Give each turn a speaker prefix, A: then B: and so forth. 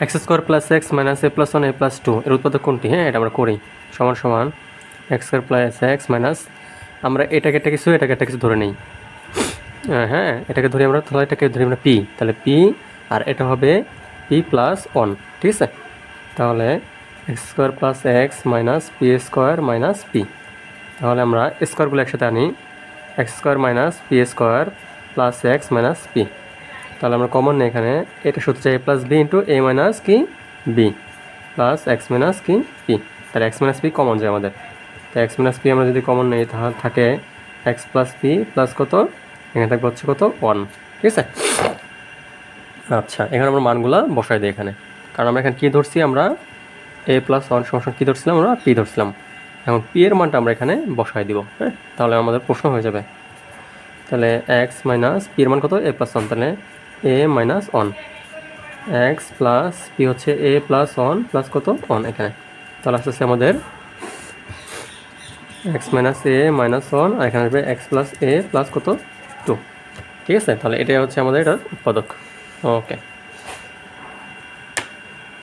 A: X square plus x minus a plus one a plus two এর উৎপাদক কোনটি? হ্যাঁ, এটা আমরা করি। সমান সমান x square plus x minus, আমরা এটাকে একটা কিছু এটাকে একটা কিছু ধরে নিই। হ্যাঁ, এটাকে ধরি আমরা, তাহলে এটাকে ধরি আমরা পি, তাহলে পি আর এটা হবে পি প্লাস ওয়ান। ঠিক আছে, তাহলে x square plus x minus P square minus P. তাহলে আমরা স্কোয়ারগুলো একসাথে আনি, x square minus P square plus x minus P. তাহলে আমরা কমন নিই এখানে, এটা সূত্র চাই প্লাস বি ইন্টু এ মাইনাস কি বি প্লাস এক্স মাইনাস কি পি। তাহলে এক্স মাইনাস পি কমন যায় আমাদের, তাই এক্স মাইনাস পি আমরা যদি কমন নিই তাহলে থাকে এক্স প্লাস পি প্লাস কত, এখানে থাকবে হচ্ছে কত ওয়ান। ঠিক আছে, আচ্ছা এখানে আমরা মানগুলা বসাই দিই এখানে, কারণ আমরা এখানে কী ধরছি, আমরা এ প্লাস ওয়ান সমান কী ধরছিলাম, আমরা পি ধরছিলাম। এখন পি এর মানটা আমরা এখানে বসাই দিব। হ্যাঁ, তাহলে আমাদের প্রশ্ন হয়ে যাবে। তাহলে এক্স মাইনাস পি এর মান কত, এ প্লাস ওয়ান, তাহলে a minus one, x plus p হচ্ছে এ প্লাস ওয়ান প্লাস কত ওয়ান এখানে। তাহলে আস্তে আস্তে আমাদের x minus a minus one, আর এখানে আসবে এক্স প্লাস এ প্লাস কত টু। ঠিক আছে, তাহলে এটাই হচ্ছে আমাদের এটার উৎপাদক। ওকে।